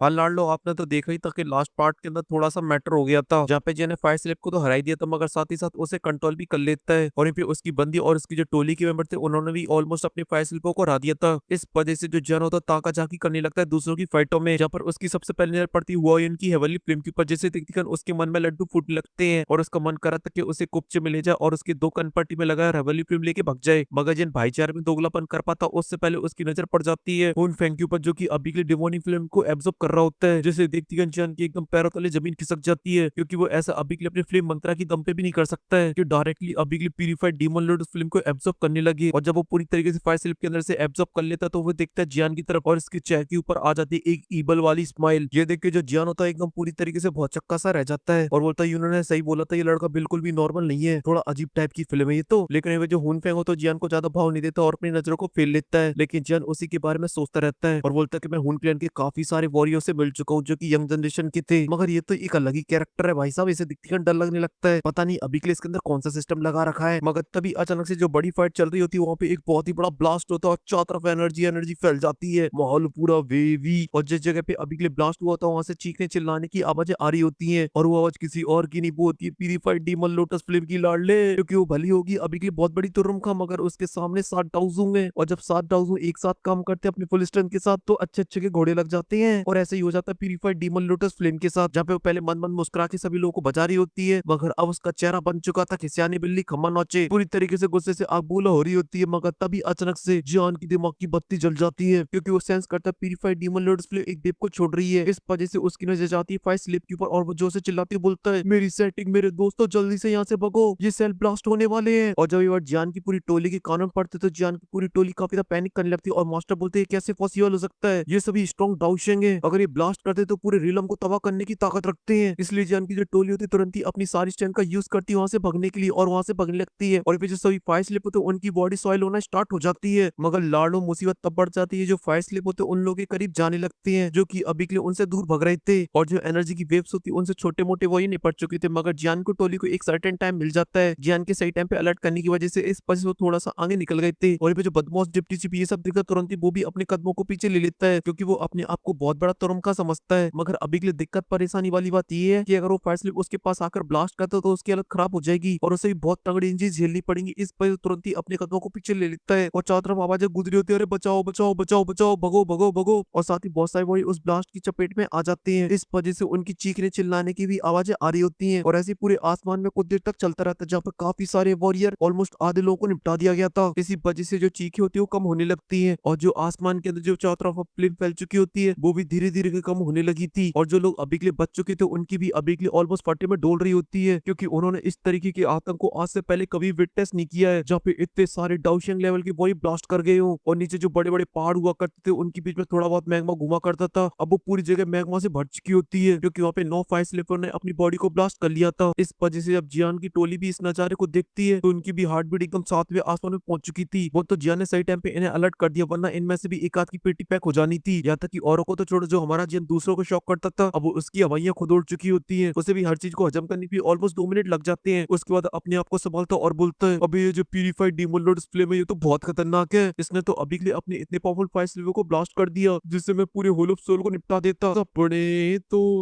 हाँ लाडलो, आपने तो देखा ही था कि लास्ट पार्ट के अंदर थोड़ा सा मैटर हो गया था, जहाँ पे जिन्हें फायर स्लेप को तो हरा ही दिया था, मगर साथ ही साथ उसे कंट्रोल भी कर लेता है। और फिर उसकी बंदी और उसकी जो टोली के मेंबर थे उन्होंने भी ऑलमोस्ट अपने फायर स्लिपों को हरा दिया था। इस वजह से जो जन होता है ताका झाकी करने लगता है दूसरों की फाइटों में, जहाँ पर उसकी सबसे पहले नजर पड़ती हुआ उनकी हेवनली फ्लेम के ऊपर। जैसे देखते उसके मन में लड्डू फूटने लगते हैं और उसका मन करा था कि उसे कुपचे में ले जाए और उसके दो कनपट्टी में लगा हेवनली फ्लेम लेके भाग जाए, मगर जिन भाईचारे में दोगलापन कर पाता उससे पहले उसकी नजर पड़ जाती है उन फेंक के ऊपर, जो कि अभी के लिए डिमोनिक फ्लेम को एब्जॉर्ब कर रहा होता है। जैसे देखती जान की एकदम पैरों तले जमीन खिसक जाती है, क्योंकि वो ऐसा अभी के लिए अपने फ्लेम मंत्रा की दम पे भी नहीं कर सकता है कि डायरेक्टली अभी के लिए प्यूरिफाइड डीमन लॉर्ड उस फिल्म को एब्जॉर्ब करने लगे। और जब वो पूरी तरीके से फायर स्लिप के अंदर से एब्जॉर्ब कर लेता तो वो देखता है जियान की तरफ और इसके चेहरे के ऊपर आ जाती है एक ईबल वाली स्माइल। ये देख के जो जियान होता है एकदम पूरी तरीके से बहुत चक्का सा रह जाता है और बोलता है उन्होंने सही बोला था, ये लड़का बिल्कुल भी नॉर्मल नहीं है, थोड़ा अजीब टाइप की फिल्म है ये तो। लेकिन वो जो हुन फेंग हो तो जियान को ज्यादा भाव नहीं देता और अपनी नजरों को फेर लेता है, लेकिन जियान उसी के बारे में सोचता रहता है और बोलता है कि मैं हुन क्लैन के काफी सारे वॉरियर से मिल चुका हूँ जो कि यंग जनरेशन के थे, मगर ये तो एक अलग ही कैरेक्टर है भाई साहब, इसे दिखते ही डर लगने लगता है, पता नहीं अभी के लिए इसके अंदर कौन सा सिस्टम लगा रखा है। मगर तभी अचानक से जो बड़ी फाइट चल रही होती है वहाँ पे एक बहुत ही बड़ा ब्लास्ट होता है और चारों तरफ एनर्जी एनर्जी फैल जाती है, माहौल पूरा वेवी। और जिस जगह पे अभी के लिए ब्लास्ट हुआ था वहां से चीखने चिल्लाने की आवाजें आ रही होती हैं और वो आवाज किसी और की नहीं, वो होती है प्यूरिफाइड डीमन लोटस फ्लेम की लाडले, क्योंकि वो भली होगी अभी के लिए बहुत बड़ी तुर्रम मगर उसके सामने 7 डाउजू है और जब 7 डाउजू एक साथ काम करते हैं अपनी फुल स्ट्रेंथ के साथ तो अच्छे अच्छे के घोड़े लग जाते हैं। और ऐसे ही हो जाता है प्यूरिफाइड डीमन लोटस फ्लेम के साथ, जहाँ पे वो पहले मन मन मुस्कुरा के सभी लोगों को बचा रही होती है, मगर अब उसका चेहरा बन चुका था खिसियानी बिल्ली खम्मा नोचे, पूरी तरीके से गुस्से से आग बूला हो रही होती है। मगर तभी अचानक से जियान की दिमाग की बत्ती जल जाती है, क्योंकि वो सेंस करता है प्यूरिफाइड डीमन लोटस फ्लेम एक देव को छोड़ रही है। इस वजह से उसकी नजर जाती है फायर स्लिप के ऊपर और वो जोर से चिल्लाती हुई बोलता है, मेरी सेटिंग मेरे दोस्तों जल्दी से यहाँ से भगो, ये सेल ब्लास्ट होने वाले हैं। और जब ये बार जियान की पूरी टोली के कानों में पड़ते तो जियान की पूरी टोली काफी ज्यादा पैनिक करने लगती है और मास्टर बोलते हैं कैसे पॉसिबल हो सकता है, ये सभी स्ट्रॉन्ग डाउशिंग है, अगर ये ब्लास्ट करते तो पूरे रिलम को तबाह करने की ताकत रखते हैं। इसलिए जियान की जो टोली होती है तुरंत ही अपनी सारी स्ट्रेंथ का यूज करती है वहां से भगने के लिए और वहां से भगने लगती है। और फिर जो सभी फायर स्लिप होते हैं उनकी बॉडी सॉइल होना स्टार्ट हो जाती है, मगर लाडो मुसीबत तब बढ़ जाती है जो फायर स्लिप होते हैं उन लोगों के करीब जाने लगते हैं जो कि अभी के लिए उनसे दूर भग रहे थे। और जो एनर्जी की वेव्स होती है उनसे छोटे मोटे वही निपट चुके थे, मगर जियान को टोली को एक सर्टेन टाइम मिल जाता है जियान के सही टाइम पे अलर्ट करने की वजह से इस वजह से वो थोड़ा सा आगे निकल गए थे। और ये जो बदमाश डिप्टी चीफ ये सब देखकर तुरंत ही वो भी अपने कदमों को पीछे ले लेता है, क्योंकि वो अपने आप को बहुत बड़ा तुरमका समझता है। मगर अभी के लिए दिक्कत परेशानी वाली बात ये है कि अगर वो फायर स्लिप उसके पास आकर ब्लास्ट करता तो उसकी हालत खराब हो जाएगी और उसे भी बहुत तगड़ी इंजरी झेलनी पड़ेगी। इस वजह से तुरंत ही अपने कदमों को पीछे ले लेता है और चारों तरफ आवाजें गूंज रही होती है, अरे बचाओ बचाओ बचाओ बचाओ, भगो भगो भगो। और साथ ही बहुत सारे वही उस ब्लास्ट की चपेट में आ जाते हैं, इस वजह से उनकी चीखने चिल्लाने की भी आवाजें आ रही होती हैं। और ऐसे पूरे आसमान में कुछ देर तक चलता रहता है जहाँ पर काफी सारे वॉरियर ऑलमोस्ट आधे लोगों को निपटा दिया गया था। इसी वजह से जो चीखें होती है वो कम होने लगती है और जो आसमान के अंदर जो चारों तरफ फ्लेम फैल चुकी होती है वो भी धीरे धीरे कम होने लगी थी। और जो लोग अभी के लिए बच चुके थे उनकी भी अभी के लिए ऑलमोस्ट फटे में डोल रही होती है, क्योंकि उन्होंने इस तरीके के आतंक को आज से पहले कभी विटनेस नहीं किया है, जहाँ पे इतने सारे डाउशिंग लेवल के वही ब्लास्ट कर गए हो। और नीचे जो बड़े बड़े पहाड़ हुआ करते थे उनके बीच में थोड़ा बहुत मैग्मा घुमा करता था, अब वो पूरी जगह मैग्मा से भर चुकी होती है, क्योंकि वहाँ पे 9 फायर स्लिपर ने अपनी बॉडी को ब्लास्ट कर लिया था। इस वजह से जब जियान की टोली भी इस नजारे को देखती है तो उनकी भी हार्ट बीट एकदम 7वें आसमान में पहुंच चुकी थी। वो तो जियान ने सही टाइम पे इन्हें अलर्ट कर दिया, वरना इनमें से भी एक आध की पेटी पैक हो जानी थी। यहाँ तक कि औरों को तो छोड़ो, जो हमारा जियान दूसरों को शॉक करता था अब उसकी हवाइयां खुद उड़ चुकी होती है, उसे भी हर चीज को हजम करने की ऑलमोस्ट 2 मिनट लग जाते हैं। उसके बाद अपने आप को संभालता और बोलता है, अबे ये जो प्यूरिफाइड डीमन लॉर्ड फ्लेम है ये तो बहुत खतरनाक है, इसने तो अभी के लिए अपने इतने पावरफुल फायर स्लिवर को ब्लास्ट कर दिया जिससे मैं पूरे होल ऑफ सोल को निपटा देता,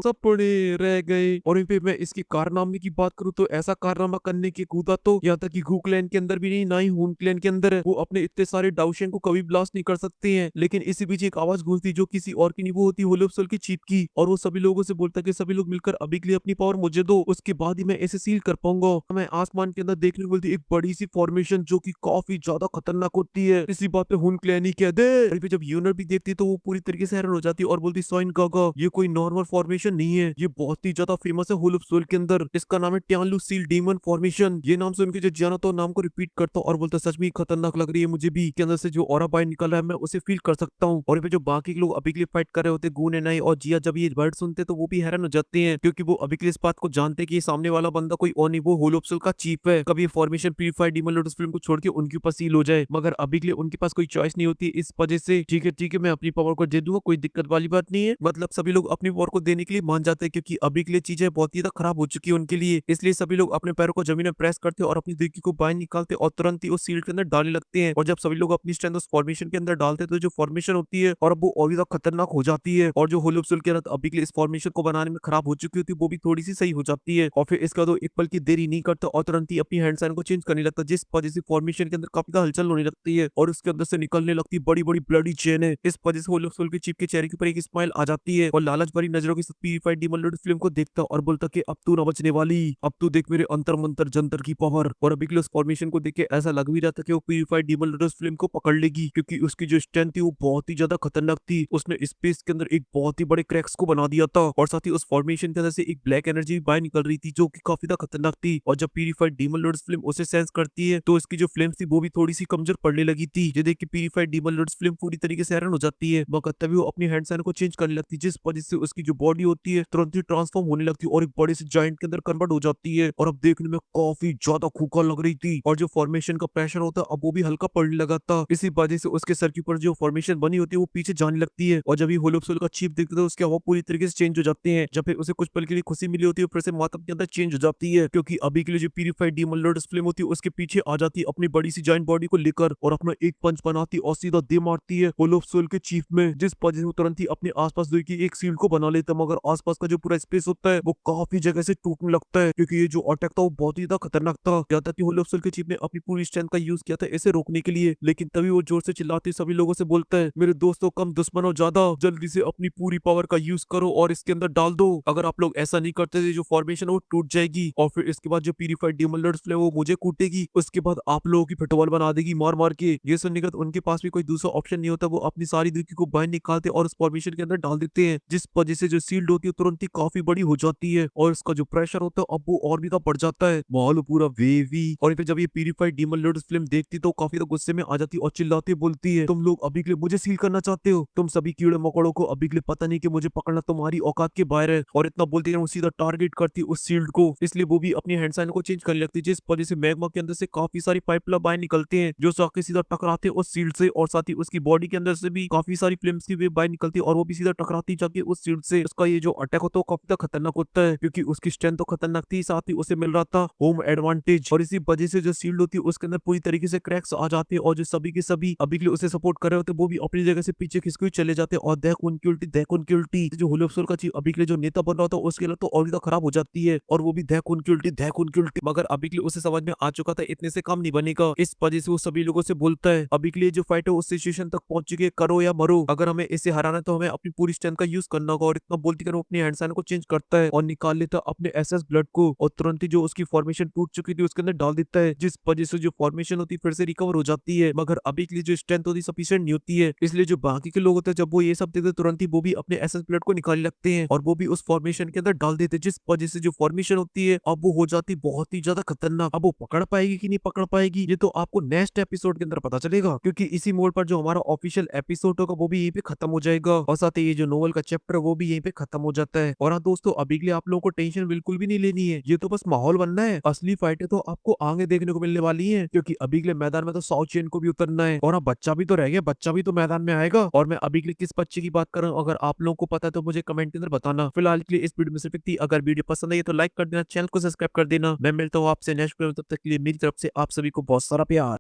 सपने रह गए। और फिर मैं इसकी कारनामे की बात करूँ तो ऐसा कारनामा करने की कूदा तो यहाँ तक कि गू क्लैन के अंदर भी नहीं, ना ही हून क्लैन के अंदर है, वो अपने इतने सारे डाउशिंग को कभी ब्लास्ट नहीं कर सकते हैं। लेकिन इसी बीच एक आवाज गूंजती जो किसी और की नहीं, वो होती होल ऑफ सोल की चीफ की, और वो सभी लोगों से बोलता है कि सभी लोग मिलकर अभी के लिए अपनी पावर मुझे दो, उसके बाद ही मैं इसे सील कर पाऊंगा। मैं आसमान के अंदर देखने को मिलती एक बड़ी सी फॉर्मेशन जो कि काफी ज्यादा खतरनाक होती है। इसी बात पे हुन क्लैन ही कह दे। और फिर जब यूनर भी देखती तो वो पूरी तरीके से हैरान हो जाती है और बोलती, सोइन गागा ये कोई नॉर्मल फॉर्मेशन नहीं है, ये बहुत ही ज्यादा फेमस है होल ऑफ सोल के अंदर, इसका नाम है ट्यानलू सील डीमन फॉर्मेशन। ये नाम सुन के जो जाना तो नाम को रिपीट करता और बोलता सच में खतरनाक लग रही है मुझे भी, के अंदर से जो ऑरा बाहर निकल रहा है मैं उसे फील कर सकता हूँ। और फिर जो बाकी के लोग अभी के लिए फाइट कर रहे होते गून एनाई और जिया, जब ये वर्ड सुनते तो वो भी हैरान हो जाते हैं, क्योंकि वो अभी के लिए इस बात को जानते हैं कि सामने वाला बंदा कोई और नहीं, वो होल ऑफ सोल का चीफ है। कभी formation purified demon lotus film को छोड़ के उनके ऊपर सील हो जाए, मगर अभी के लिए उनके पास कोई चॉइस नहीं होती। इस वजह से ठीक है मैं अपनी पावर को दे दूंगा, कोई दिक्कत वाली बात नहीं है। मतलब सभी लोग अपनी पावर को देने के लिए मान जाते हैं, क्योंकि अभी के लिए चीजें बहुत ही ज्यादा खराब हो चुकी है उनके लिए। इसलिए सभी लोग अपने पैरों को जमीन में प्रेस करते हैं और अपनी दिग्गी को बाहर निकालते और तुरंत ही उस सील के अंदर डालने लगते हैं। और जब सभी लोग अपनी स्ट्रेंथ उस फॉर्मेशन के अंदर डालते हैं तो जो फॉर्मेशन होती है और अब वो और भी ज्यादा खतरनाक हो जाती है। है और जो होलो सोल की रत अभी के लिए इस फॉर्मेशन को बनाने में खराब हो चुकी होती है वो भी थोड़ी-सी सही हो जाती है और फिर इसके बाद वो एक पल की देरी नहीं करता और तुरंत ही अपनी हैंड साइन को चेंज करने लगता है, जिस वजह से फॉर्मेशन के अंदर काफ़ी ज़्यादा हलचल होने लगती है और उसके अंदर से निकलने लगती बड़ी-बड़ी ब्लडी चेनें। इस वजह से होलो सोल के चीफ के चेहरे के ऊपर एक स्माइल आ जाती है और लालच भरी नज़रों के साथ प्यूरीफाइड डीमन लॉर्ड फिल्म को देखता और बोलता कि अब तू ना बचने वाली, अब तू देख मेरे अंतर-मंतर जंतर की पावर। और अभी के लिए उस फॉर्मेशन को देख के ऐसा लग भी रहा था कि वो प्यूरीफाइड डीमन लॉर्ड फिल्म को पकड़ लेगी, क्योंकि उसकी जो स्ट्रेंथ थी वो बहुत ही ज़्यादा खतरनाक थी। उसने स्पेस के अंदर एक बहुत ही बड़े क्रैक्स को बना दिया था और साथ ही उस फॉर्मेशन के अंदर से एक ब्लैक एनर्जी भी बाहर निकल रही थी जो कि काफ़ी ज़्यादा खतरनाक थी। और जब प्यूरीफाइड डीमन लॉर्ड फिल्म उसे सेंस करती है तो इसकी जो फ्लेम्स थी वो भी थोड़ी-सी कमज़ोर पड़ने लगी थी। ये देख के प्यूरीफाइड डीमन लॉर्ड फिल्म पूरी तरीके से हैरान हो जाती है, मगर तभी वो अपनी हैंड साइन को चेंज करने लगती है, जिस वजह से उसकी जो बॉडी होती है तुरंत ही ट्रांसफॉर्म होने लगती है और एक बड़े से जायंट के अंदर कन्वर्ट हो जाती है और अब देखने में काफ़ी ज़्यादा खूंखार लग रही थी और जो फॉर्मेशन का प्रेशर होता है अब वो भी हल्का पड़ने लगा था। इसी वजह से उसके सर के ऊपर जो फॉर्मेशन बनी होती है वो पीछे जाने लगती है और जब ये होलो सोल का चीफ देखता है तो उसके हाव पूरी तरीके से चेंज हो जाते हैं। जब फिर उसे कुछ पल के लिए खुशी मिली होती है फिर से मातम के अंदर चेंज हो जाती है, क्योंकि अभी के लिए जो प्यूरीफाइड डीमन लॉर्ड फिल्म होती है उसके पीछे आ जाती है अपनी बड़ी सी जायंट बॉडी को लेकर और अपना एक पंच बनाती और सीधा दे मारती है होलो सोल के चीफ में, जिस वजह से वो तुरंत ही अपने आसपास की एक सील को बना लेता है, मगर आसपास का जो पूरा स्पेस होता है वो काफी जगह से टूटने लगता है, क्योंकि ये जो अटैक था वो बहुत ही ज्यादा खतरनाक था। यहाँ तक कि होलो सोल के चीफ ने अपनी पूरी स्ट्रेंथ का यूज किया था इसे रोकने के लिए, लेकिन तभी वो जोर से चिल्लाते सभी लोगों से बोलता है, मेरे दोस्तों कम दुश्मनों ज्यादा, जल्दी से अपनी पूरी पावर का यूज करो और इसके अंदर डाल दो। अगर आप लोग ऐसा नहीं करते तो जो फॉर्मेशन वो टूट जाएगी और फिर इसके बाद जो प्यूरीफाइड डीमन लॉर्ड फ्लेम वो मुझे कूटेगी, उसके बाद आप लोगों की फुटबॉल बना देगी मार मार के। ये सुनने के बाद उनके पास भी कोई दूसरा ऑप्शन नहीं होता, वो अपनी सारी दुखी को बाहर निकालते और उस फॉर्मेशन के अंदर डाल देते हैं, जिस वजह से जो सील्ड होती है तुरंत ही काफी बड़ी हो जाती है और उसका जो प्रेशर होता है अब वो और भी बढ़ जाता है, माहौल पूरा वेवी। और फिर जब ये प्यूरीफाइड डीमन लॉर्ड फिल्म देखती तो काफी गुस्से में आ जाती और चिल्लाती बोलती है, तुम लोग अभी के लिए मुझे सील करना चाहते हो, तुम सभी कीड़े मकोड़ों को अभी के लिए पता नहीं कि मुझे पकड़ना तुम्हारी औकात के बाहर है। और इतना बोलती है वो सीधा टारगेट करती उस सील्ड को, इसलिए वो भी अपनी हैंड साइन को चेंज करने लगती है, जिस वजह से मैग्मा के अंदर से काफी सारी पाइपलाइन बाहर निकलते हैं जो जाके सीधा टकराते हैं उस सील्ड से और साथ ही उसकी बॉडी के अंदर से भी काफी सारी फ्लेम्स की वेव बाहर निकलती है और वो भी सीधा टकराती जाके उस सील्ड से। उसका ये जो अटैक होता है वो काफी ज्यादा खतरनाक होता है, क्योंकि उसकी स्ट्रेंथ तो खतरनाक थी, साथ ही उसे मिल रहा था होम एडवांटेज और इसी वजह से जो सील्ड होती है उसके अंदर पूरी तरीके से क्रैक्स आ जाते हैं और जो सभी के सभी अभी के लिए उसे सपोर्ट कर रहे होते हैं वो भी अपनी जगह से पीछे खिसके हुए चले जाते हैं और देख उनकी उल्टी जो होलो सोल का चीफ अभी के लिए जो नेता बन रहा था उसके लिए तो और भी तो खराब हो जाती है और वो भी देख उनकी उल्टी, मगर अभी के लिए उसे समझ में आ चुका था इतने से काम नहीं बनेगा। इस वजह से वो सभी लोगों से बोलता है, अभी के लिए जो फाइट है उस सिचुएशन तक पहुंच चुकी है, करो या मरो, अगर हमें इसे हराना है तो हमें अपनी पूरी स्ट्रेंथ का यूज करना होगा। और इतना बोलती कर वो अपनी हैंड साइन को चेंज करता है और निकाल लेता अपने एसएस ब्लड को और तुरंत ही जो उसकी फॉर्मेशन टूट चुकी थी उसके अंदर डाल देता है, जिस वजह से जो फॉर्मेशन होती है फिर से रिकवर हो जाती है, मगर अभी के लिए जो स्ट्रेंथ होती है सफिशिएंट नहीं होती है। इसलिए जो बाकी के लोग होते हैं जब वो ये सब देखते हैं तुरंत ही वो भी अपने एसएस ब्लड को निकालने लगते हैं और वो भी उस फॉर्मेशन के अंदर डाल देते हैं, जिस वजह से जो फॉर्मेशन होती है अब वो हो जाती बहुत ही ज्यादा खतरनाक। अब वो पकड़ पाएगी कि नहीं पकड़ पाएगी ये तो आपको नेक्स्ट एपिसोड के अंदर पता चलेगा, क्योंकि इसी मोड पर जो हमारा ऑफिशियल एपिसोड होगा वो भी यहीं पे खत्म हो जाएगा और साथ ही ये जो नोवेल का चैप्टर वो भी यहीं पे खत्म हो जाता है। और हाँ दोस्तों, अभी के लिए आप लोगों को टेंशन बिल्कुल भी नहीं लेनी है, ये तो बस माहौल बनना है, असली फाइटें तो आपको आगे देखने को मिलने वाली है, क्योंकि अभी के लिए मैदान में तो साउथ चेन को भी उतरना है और हाँ बच्चा भी तो रह गया, बच्चा भी तो मैदान में आएगा। और मैं अभी के लिए किस बच्चे की बात कर रहा हूँ अगर आप लोगों को पता है तो मुझे कमेंट के अंदर बताना। फिलहाल के लिए इस वीडियो में सिर्फ इतनी, अगर वीडियो पसंद आई तो लाइक कर देना, चैनल को सब्सक्राइब कर देना। मैं मिलता हूँ आपसे नेक्स्ट वीडियो में, तब तक के लिए मेरी तरफ से आप सभी को बहुत सारा प्यार।